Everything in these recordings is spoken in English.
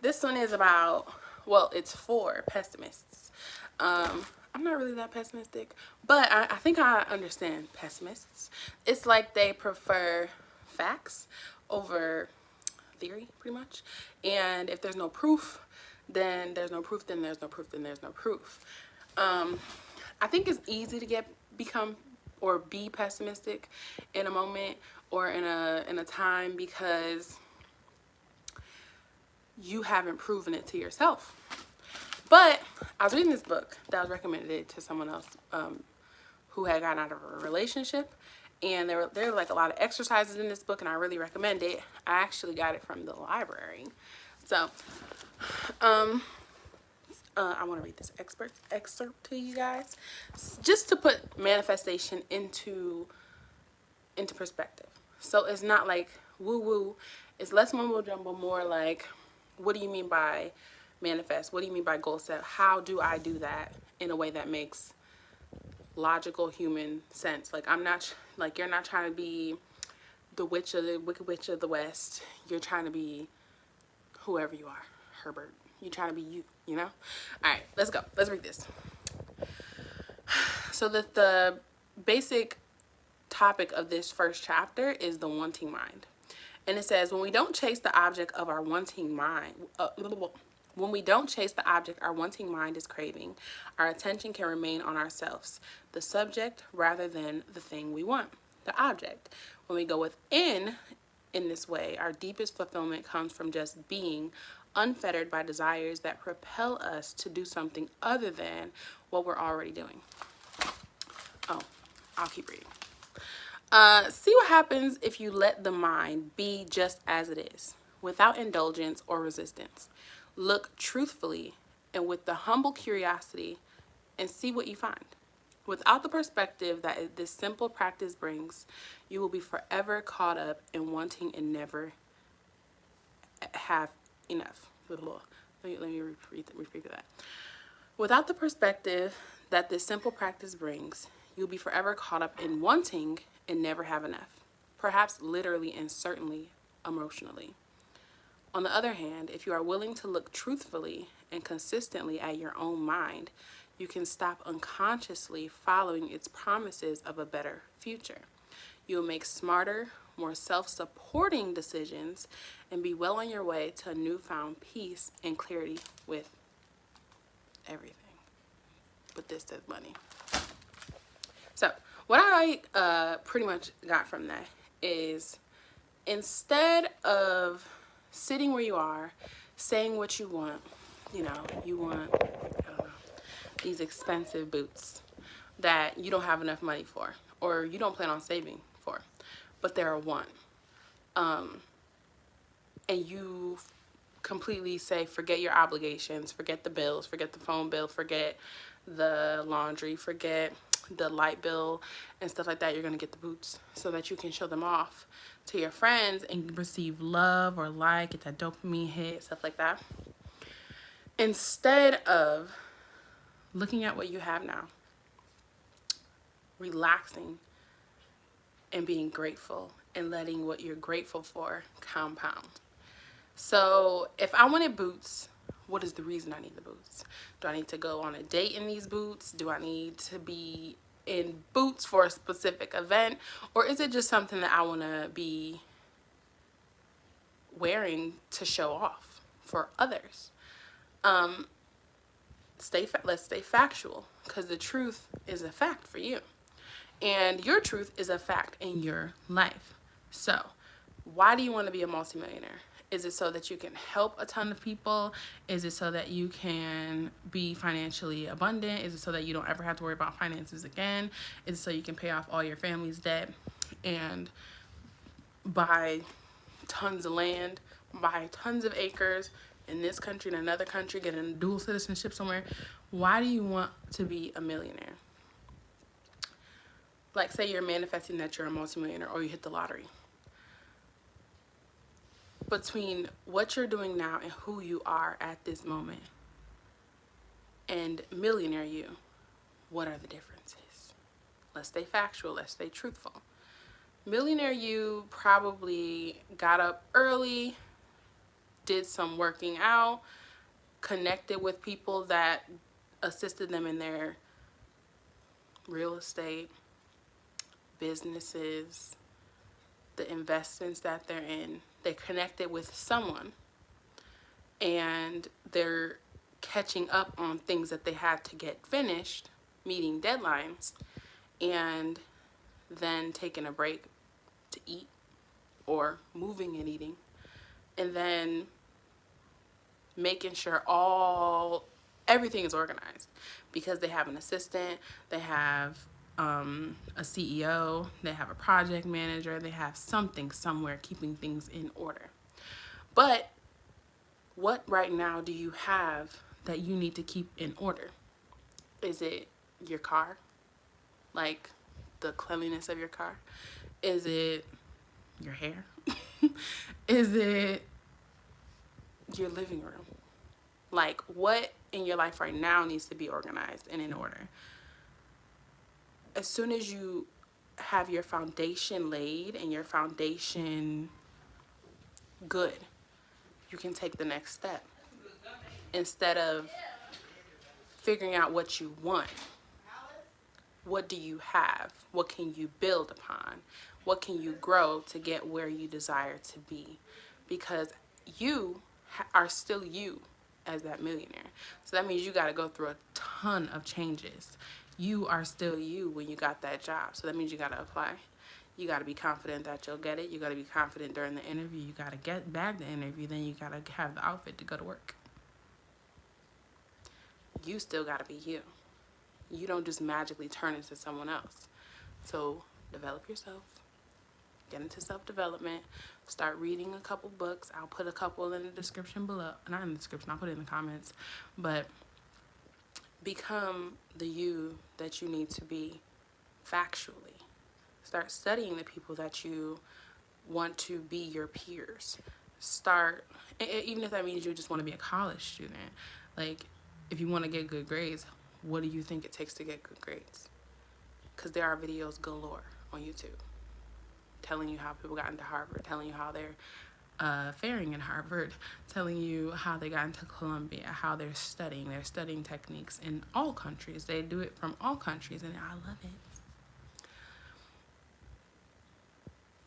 This one is about, well, it's for pessimists. I'm not really that pessimistic, but I think I understand pessimists. It's like they prefer facts over theory, pretty much. And if there's no proof, then there's no proof, then there's no proof, then there's no proof. I think it's easy to become or be pessimistic in a moment or in a time because you haven't proven it to yourself. But I was reading this book that was recommended to someone else who had gotten out of a relationship, and there were like a lot of exercises in this book, and I really recommend it. I actually got it from the library, so I want to read this excerpt to you guys, just to put manifestation into perspective. So it's not like woo woo. It's less mumbo jumbo, more like, what do you mean by manifest? What do you mean by goal set? How do I do that in a way that makes logical human sense? Like, I'm not like, you're not trying to be the wicked witch of the West. You're trying to be whoever you are, Herbert. You're trying to be you know? All right, let's go. Let's read this. So the basic topic of this first chapter is the wanting mind. And it says, when we don't chase the object of our wanting mind, when we don't chase the object our wanting mind is craving, our attention can remain on ourselves, the subject, rather than the thing we want, the object. When we go within in this way, our deepest fulfillment comes from just being, unfettered by desires that propel us to do something other than what we're already doing. Oh, I'll keep reading. See what happens if you let the mind be just as it is, without indulgence or resistance. Look truthfully and with the humble curiosity and see what you find. Without the perspective that this simple practice brings, you will be forever caught up in wanting and never have enough. Let me repeat that. Without the perspective that this simple practice brings, you'll be forever caught up in wanting and never have enough, perhaps literally and certainly emotionally. On the other hand, if you are willing to look truthfully and consistently at your own mind, you can stop unconsciously following its promises of a better future. You will make smarter, more self-supporting decisions and be well on your way to a newfound peace and clarity with everything. But this says money. So what I pretty much got from that is, instead of sitting where you are, saying what you want, you want, I don't know, these expensive boots that you don't have enough money for, or you don't plan on saving for, but they're a want. And you completely say, forget your obligations, forget the bills, forget the phone bill, forget the laundry, forget the light bill and stuff like that. You're going to get the boots so that you can show them off to your friends and receive love or get that dopamine hit, stuff like that. Instead of looking at what you have now, relaxing and being grateful and letting what you're grateful for compound. So if I wanted boots, what is the reason I need the boots? Do I need to go on a date in these boots? Do I need to be in boots for a specific event? Or is it just something that I want to be wearing to show off for others? Let's stay factual, because the truth is a fact for you. And your truth is a fact in your life. So why do you want to be a multimillionaire? Is it so that you can help a ton of people? Is it so that you can be financially abundant? Is it so that you don't ever have to worry about finances again? Is it so you can pay off all your family's debt and buy tons of land, buy tons of acres in this country, in another country, get a dual citizenship somewhere? Why do you want to be a millionaire? Like, say you're manifesting that you're a multimillionaire or you hit the lottery. Between what you're doing now and who you are at this moment and millionaire you, what are the differences? Let's stay factual. Let's stay truthful. Millionaire you probably got up early, did some working out, connected with people that assisted them in their real estate, businesses, the investments that they're in. They connected with someone and they're catching up on things that they had to get finished, meeting deadlines, and then taking a break to eat or moving and eating, and then making sure everything is organized because they have an assistant, they have a CEO, they have a project manager, they have something somewhere keeping things in order. But what right now do you have that you need to keep in order? Is it your car? Like the cleanliness of your car? Is it your hair? Is it your living room? Like, what in your life right now needs to be organized and in order? As soon as you have your foundation laid and your foundation good, you can take the next step. Instead of figuring out what you want, what do you have? What can you build upon? What can you grow to get where you desire to be? Because you are still you as that millionaire. So that means you got to go through a ton of changes. You are still you when you got that job. So that means you got to apply. You got to be confident that you'll get it. You got to be confident during the interview. You got to get back the interview. Then you got to have the outfit to go to work. You still got to be you. You don't just magically turn into someone else. So develop yourself. Get into self-development. Start reading a couple books. I'll put a couple in the description below. Not in the description, I'll put it in the comments. But become the you that you need to be factually. Start studying the people that you want to be your peers. Start, even if that means you just want to be a college student. Like, if you want to get good grades, what do you think it takes to get good grades? Because there are videos galore on YouTube telling you how people got into Harvard, telling you how they're faring in Harvard, telling you how they got into Columbia, how they're studying techniques in all countries. They do it from all countries, and I love it.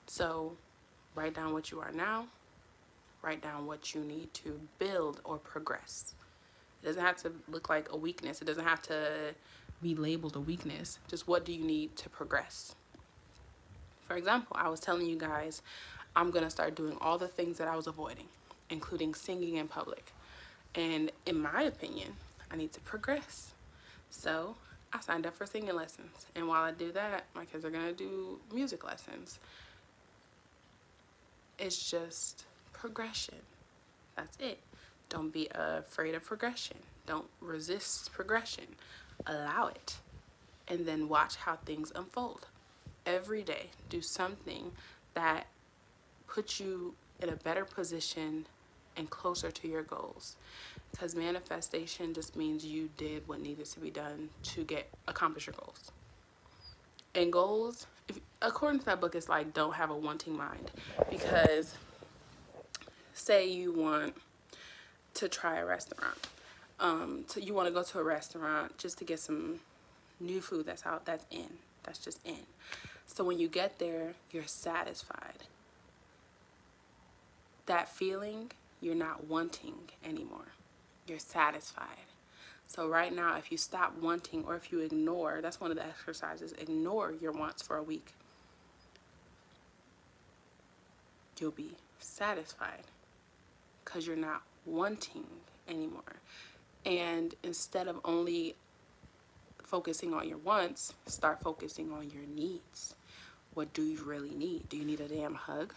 So write down what you are now. Write down what you need to build or progress. It doesn't have to look like a weakness. It doesn't have to be labeled a weakness. Just what do you need to progress? For example, I was telling you guys, I'm going to start doing all the things that I was avoiding, including singing in public. And in my opinion, I need to progress. So I signed up for singing lessons. And while I do that, my kids are going to do music lessons. It's just progression. That's it. Don't be afraid of progression. Don't resist progression. Allow it. And then watch how things unfold. Every day, do something that puts you in a better position and closer to your goals. Because manifestation just means you did what needed to be done to accomplish your goals. And goals, according to that book, it's like, don't have a wanting mind. Because say you want to try a restaurant. So you want to go to a restaurant just to get some new food that's just in. So when you get there, you're satisfied. That feeling, you're not wanting anymore. You're satisfied. So right now, if you stop wanting or if you ignore, that's one of the exercises, ignore your wants for a week. You'll be satisfied because you're not wanting anymore. And instead of only focusing on your wants, start focusing on your needs. What do you really need? Do you need a damn hug?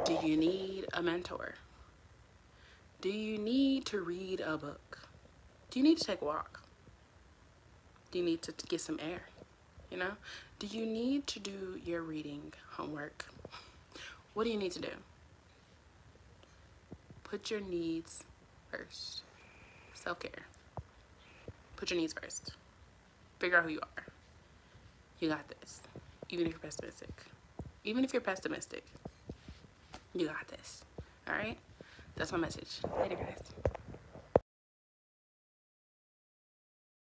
Do you need a mentor? Do you need to read a book? Do you need to take a walk? Do you need to get some air? You know? Do you need to do your reading homework? What do you need to do? Put your needs first. Self-care. Put your needs first. Figure out who you are. You got this. Even if you're pessimistic. Even if you're pessimistic, you got this. All right? That's my message. Later, guys.